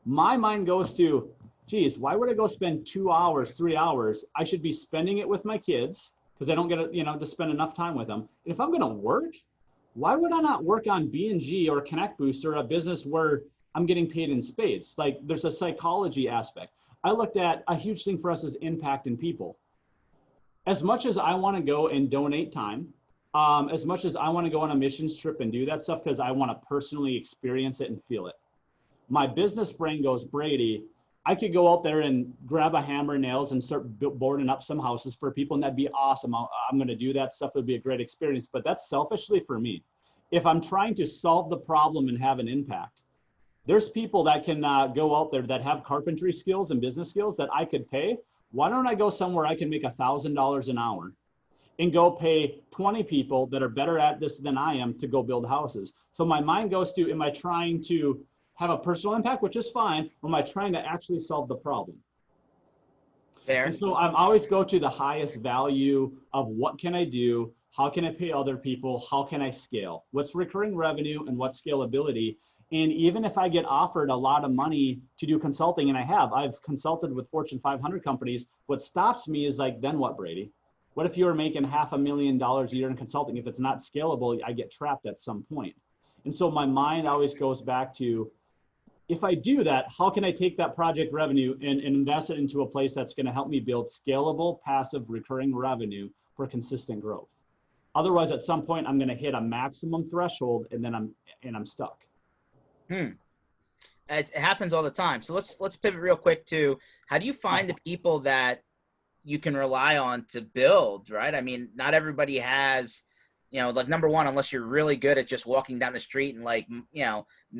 my mind goes to, geez, why would I go spend 2 hours, 3 hours? I should be spending it with my kids because I don't get to spend enough time with them. And if I'm going to work, why would I not work on B&G or Connect Booster, a business where I'm getting paid in spades? Like, there's a psychology aspect. I looked at a huge thing for us is impact in people. As much as I want to go and donate time, as much as I want to go on a mission trip and do that stuff because I want to personally experience it and feel it, my business brain goes, Brady, I could go out there and grab a hammer and nails and start boarding up some houses for people, and that'd be awesome. I'm going to do that stuff. It would be a great experience, but that's selfishly for me. If I'm trying to solve the problem and have an impact, there's people that can go out there that have carpentry skills and business skills that I could pay. Why don't I go somewhere I can make $1,000 an hour and go pay 20 people that are better at this than I am to go build houses? So my mind goes to, am I trying to have a personal impact, which is fine, or am I trying to actually solve the problem? Fair. And so I'm always go to the highest value of what can I do? How can I pay other people? How can I scale? What's recurring revenue and what's scalability? And even if I get offered a lot of money to do consulting, and I've consulted with Fortune 500 companies, what stops me is like, then what, Brady? What if you were making $500,000 a year in consulting? If it's not scalable, I get trapped at some point. And so my mind always goes back to, if I do that, how can I take that project revenue and invest it into a place that's going to help me build scalable, passive, recurring revenue for consistent growth? Otherwise, at some point, I'm going to hit a maximum threshold, and then I'm stuck. It happens all the time. So let's pivot real quick to, how do you find the people that you can rely on to build, right? I mean, not everybody has, like, number one, unless you're really good at just walking down the street and, like,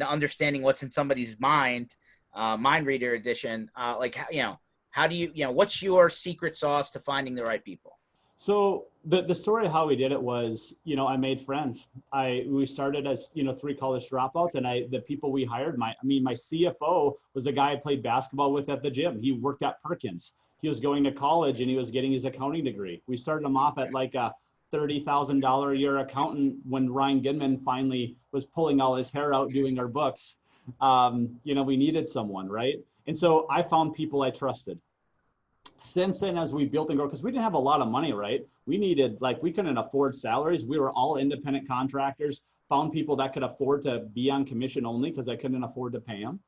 understanding what's in somebody's mind, mind reader edition, how do you, what's your secret sauce to finding the right people? So the story of how we did it was, I made friends. We started as, 3 college dropouts, and the people we hired, my CFO was a guy I played basketball with at the gym. He worked at Perkins. He was going to college and he was getting his accounting degree. We started him off at like a $30,000 a year accountant when Ryan Goodman finally was pulling all his hair out doing our books. We needed someone, right? And so I found people I trusted. Since then, as we built and grow, because we didn't have a lot of money, right? We couldn't afford salaries. We were all independent contractors, found people that could afford to be on commission only because I couldn't afford to pay them.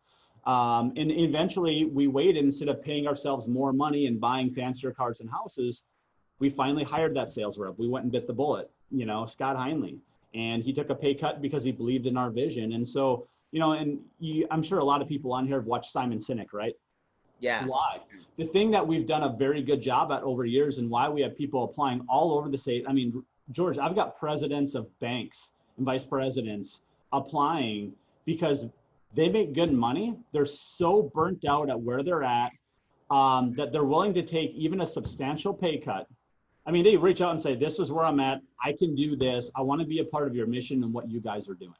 And eventually we waited, instead of paying ourselves more money and buying fancier cars and houses, we finally hired that sales rep. We went and bit the bullet, Scott Heinley. And he took a pay cut because he believed in our vision. And so, I'm sure a lot of people on here have watched Simon Sinek, right? Yes. Why? The thing that we've done a very good job at over years, and why we have people applying all over the state. I mean, George, I've got presidents of banks and vice presidents applying because they make good money. They're so burnt out at where they're at that they're willing to take even a substantial pay cut. I mean, they reach out and say, this is where I'm at. I can do this. I want to be a part of your mission and what you guys are doing.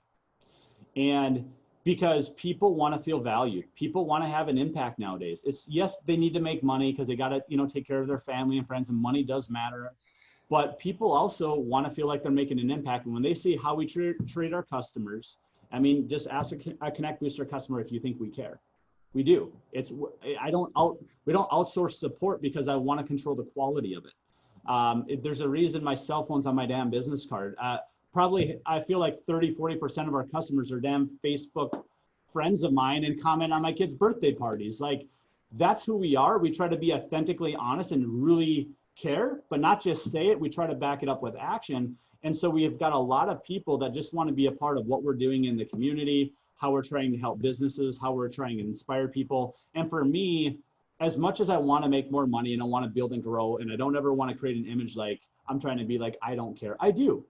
And because people want to feel valued. People want to have an impact nowadays. It's, yes, they need to make money because they got to, take care of their family and friends, and money does matter. But people also want to feel like they're making an impact. And when they see how we treat our customers, I mean, just ask a Connect Booster customer if you think we care. We do. We don't outsource support because I want to control the quality of it. There's a reason my cell phone's on my damn business card. Probably, I feel like 30-40% of our customers are damn Facebook friends of mine and comment on my kids' birthday parties. Like, that's who we are. We try to be authentically honest and really care, but not just say it. We try to back it up with action. And so we've got a lot of people that just want to be a part of what we're doing in the community, how we're trying to help businesses, how we're trying to inspire people. And for me, as much as I want to make more money and I want to build and grow, and I don't ever want to create an image like I'm trying to be like, I don't care. I do.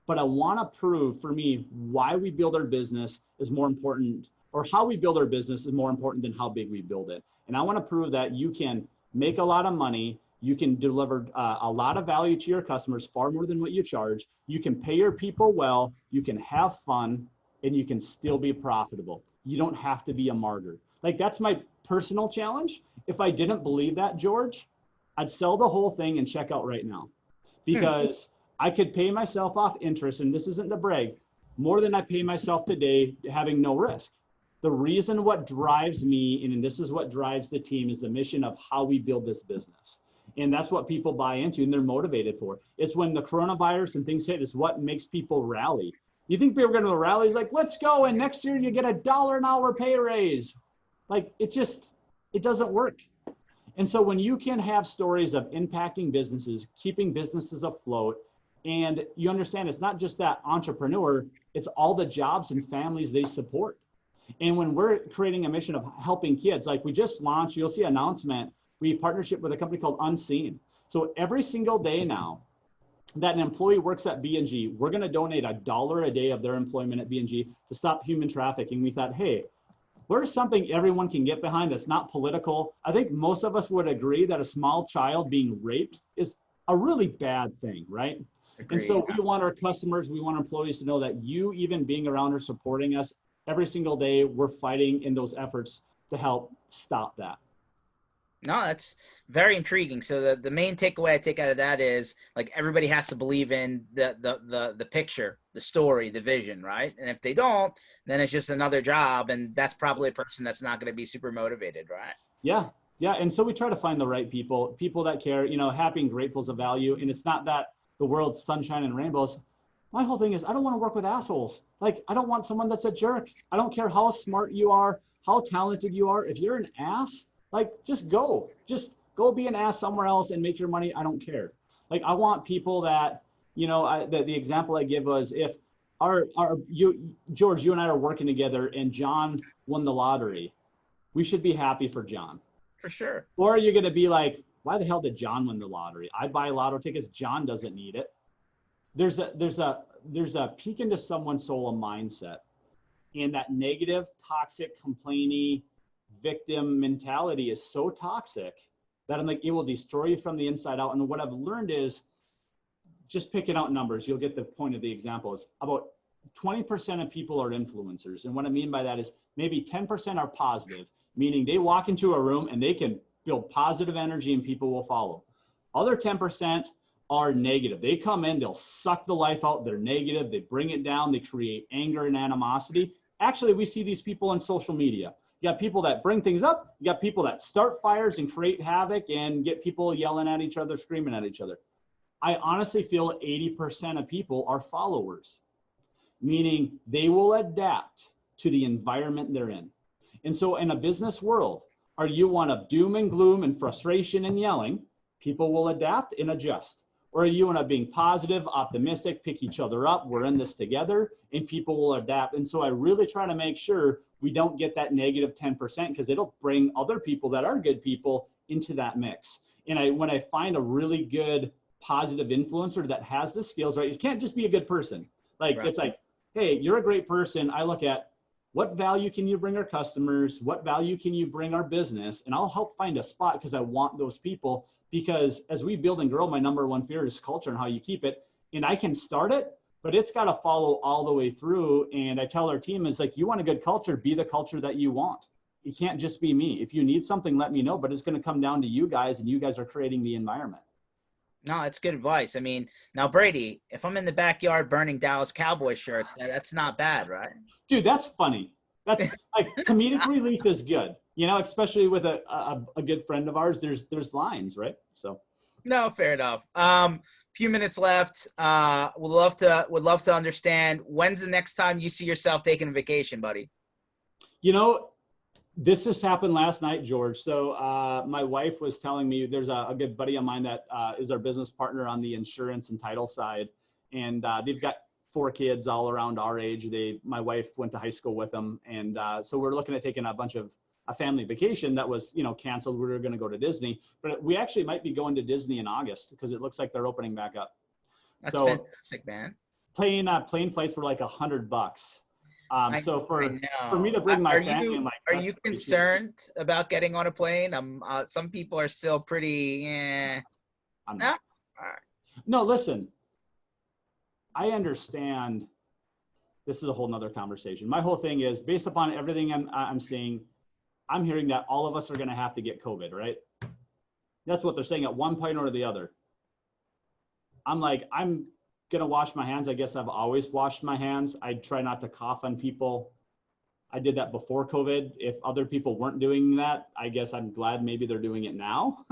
But I want to prove, for me, why we build our business is more important, or how we build our business is more important than how big we build it. And I want to prove that you can make a lot of money, you can deliver a lot of value to your customers, far more than what you charge. You can pay your people well, you can have fun, and you can still be profitable. You don't have to be a martyr. Like, that's my personal challenge. If I didn't believe that, George, I'd sell the whole thing and check out right now, because I could pay myself off interest, and this isn't to brag, more than I pay myself today having no risk. The reason what drives me, and this is what drives the team, is the mission of how we build this business. And that's what people buy into and they're motivated for. It's when the coronavirus and things hit, is what makes people rally. You think people are going to rally? It's like, let's go, and next year you get $1 an hour pay raise. Like, it doesn't work. And so when you can have stories of impacting businesses, keeping businesses afloat, and you understand it's not just that entrepreneur, it's all the jobs and families they support. And when we're creating a mission of helping kids, like we just launched, you'll see an announcement, we partnership with a company called Unseen. So every single day now that an employee works at B&G, we're going to donate $1 a day of their employment at B&G to stop human trafficking. We thought, hey, where's something everyone can get behind that's not political? I think most of us would agree that a small child being raped is a really bad thing, right? Agreed. And so we want our customers, we want our employees to know that you, even being around or supporting us every single day, we're fighting in those efforts to help stop that. No, that's very intriguing. So the main takeaway I take out of that is, like, everybody has to believe in the picture, the story, the vision, right? And if they don't, then it's just another job, and that's probably a person that's not going to be super motivated, right? Yeah. And so we try to find the right people that care. Happy and grateful is a value, and it's not that the world's sunshine and rainbows. My whole thing is, I don't want to work with assholes. Like, I don't want someone that's a jerk. I don't care how smart you are, how talented you are. If you're an ass, like, just go be an ass somewhere else and make your money. I don't care. Like, I want people that, the example I give was, if George, you and I are working together and John won the lottery, we should be happy for John. For sure. Or are you going to be like, why the hell did John win the lottery? I buy lotto tickets. John doesn't need it. There's a peek into someone's soul and mindset, and that negative, toxic, complaining victim mentality is so toxic that I'm like, it will destroy you from the inside out. And what I've learned is, just picking out numbers, you'll get the point of the example, is about 20% of people are influencers. And what I mean by that is maybe 10% are positive, meaning they walk into a room and they can build positive energy and people will follow. Other 10% are negative. They come in, they'll suck the life out. They're negative. They bring it down. They create anger and animosity. Actually, we see these people on social media. You got people that bring things up. You got people that start fires and create havoc and get people yelling at each other, screaming at each other. I honestly feel 80% of people are followers, meaning they will adapt to the environment they're in. And so in a business world, are you one of doom and gloom and frustration and yelling? People will adapt and adjust. Or are you one of being positive, optimistic, pick each other up, we're in this together, and people will adapt. And so I really try to make sure we don't get that negative 10% because it'll bring other people that are good people into that mix. And when I find a really good positive influencer that has the skills, right? You can't just be a good person. Like, right. It's like, hey, you're a great person. I look at what value can you bring our customers? What value can you bring our business? And I'll help find a spot because I want those people. Because as we build and grow, my number one fear is culture and how you keep it. And I can start it, but it's got to follow all the way through. And I tell our team is like, you want a good culture, be the culture that you want. It can't just be me. If you need something, let me know, but it's going to come down to you guys, and you guys are creating the environment. No, it's good advice. I mean, now, Brady, if I'm in the backyard burning Dallas Cowboys shirts, that's not bad, right? Dude, that's funny. That's like comedic relief is good. You know, especially with a good friend of ours, there's lines, right? So. No, fair enough. Few minutes left. Would love to understand, when's the next time you see yourself taking a vacation, buddy? You know, this just happened last night, George. So my wife was telling me there's a good buddy of mine that is our business partner on the insurance and title side, and they've got 4 kids all around our age. My wife went to high school with them, and so we're looking at taking a family vacation that was, canceled. We were going to go to Disney, but we actually might be going to Disney in August because it looks like they're opening back up. That's fantastic, man. Plane flights were like $100. So for me to bring my family, are you concerned about getting on a plane? Some people are still pretty. I'm not. All right. No, listen. I understand. This is a whole nother conversation. My whole thing is based upon everything I'm seeing. I'm hearing that all of us are going to have to get COVID, right? That's what they're saying at one point or the other. I'm like, I'm going to wash my hands. I guess I've always washed my hands. I try not to cough on people. I did that before COVID. If other people weren't doing that, I guess I'm glad maybe they're doing it now.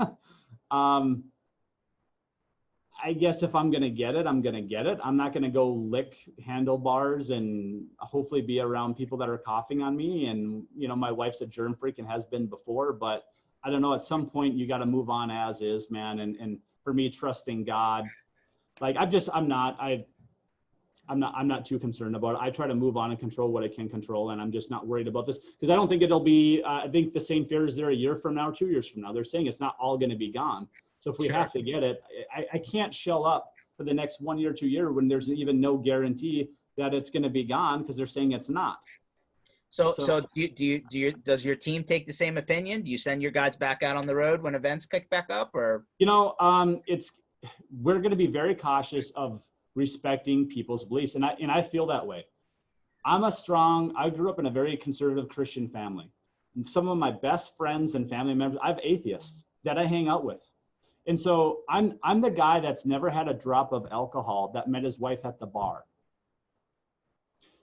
I guess if I'm going to get it, I'm going to get it. I'm not going to go lick handlebars and hopefully be around people that are coughing on me. And, my wife's a germ freak and has been before, but I don't know, at some point you got to move on as is, man. And for me, trusting God, like I'm not too concerned about it. I try to move on and control what I can control. And I'm just not worried about this because I don't think it'll be, I think the same fear is there a year from now, 2 years from now. They're saying it's not all going to be gone. So if we have to get it, I can't shell up for the next 1 year, 2 years when there's even no guarantee that it's going to be gone because they're saying it's not. So does your team take the same opinion? Do you send your guys back out on the road when events kick back up, or? We're going to be very cautious of respecting people's beliefs, and I feel that way. I grew up in a very conservative Christian family. Some of my best friends and family members, I have atheists that I hang out with. And so I'm the guy that's never had a drop of alcohol that met his wife at the bar.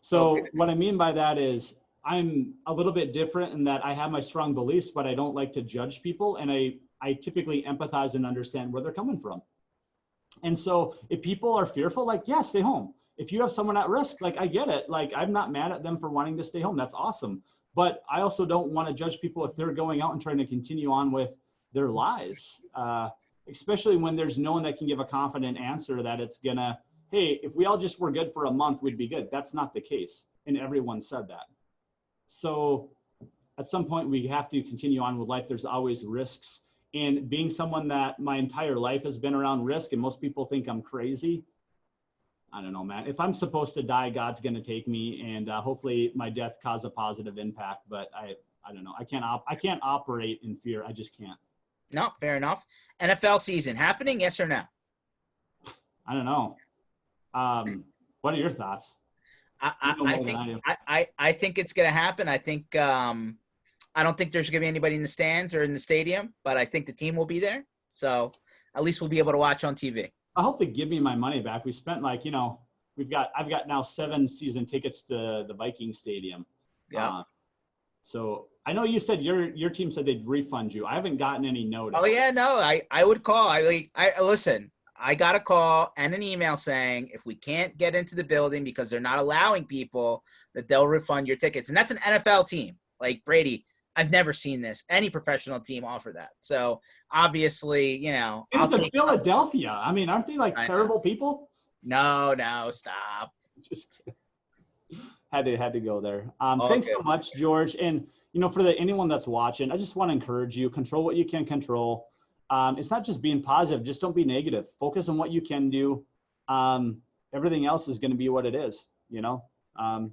So what I mean by that is I'm a little bit different in that I have my strong beliefs, but I don't like to judge people. And I typically empathize and understand where they're coming from. And so if people are fearful, like, yeah, stay home. If you have someone at risk, like, I get it. Like, I'm not mad at them for wanting to stay home. That's awesome. But I also don't want to judge people if they're going out and trying to continue on with their lives. Especially when there's no one that can give a confident answer that it's gonna, hey, if we all just were good for a month, we'd be good. That's not the case. And everyone said that. So at some point we have to continue on with life. There's always risks. And being someone that my entire life has been around risk and most people think I'm crazy, I don't know, man. If I'm supposed to die, God's gonna take me, and hopefully my death cause a positive impact, but I don't know. I can't operate in fear. I just can't. No, fair enough. NFL season happening, yes or no? I don't know. What are your thoughts? You know I more than think I do. I think it's going to happen. I think I don't think there's going to be anybody in the stands or in the stadium, but I think the team will be there. So at least we'll be able to watch on TV. I hope they give me my money back. We spent like, I've got now 7 season tickets to the Viking Stadium. Yeah. So I know you said your team said they'd refund you. I haven't gotten any notice. Oh yeah, no, I would call. I listen. I got a call and an email saying if we can't get into the building because they're not allowing people, that they'll refund your tickets. And that's an NFL team. Like Brady, I've never seen this. Any professional team offer that. So obviously, It's in Philadelphia. I mean, aren't they like terrible people? No, stop. Just kidding. Had to go there. All Thanks good. so much, George. And for anyone that's watching, I just want to encourage you, control what you can control. It's not just being positive, just don't be negative. Focus on what you can do. Everything else is going to be what it is,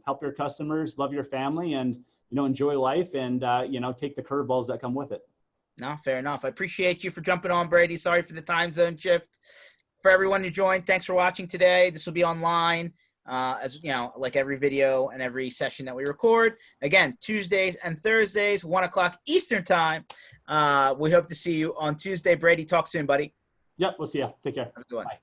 help your customers, love your family, and, enjoy life, and, take the curveballs that come with it. No, fair enough. I appreciate you for jumping on, Brady. Sorry for the time zone shift. For everyone who joined, thanks for watching today. This will be online. As like every video and every session that we record. Again, Tuesdays and Thursdays, 1:00 Eastern time. We hope to see you on Tuesday. Brady, talk soon, buddy. Yep, we'll see you. Take care. Have a good one. Bye.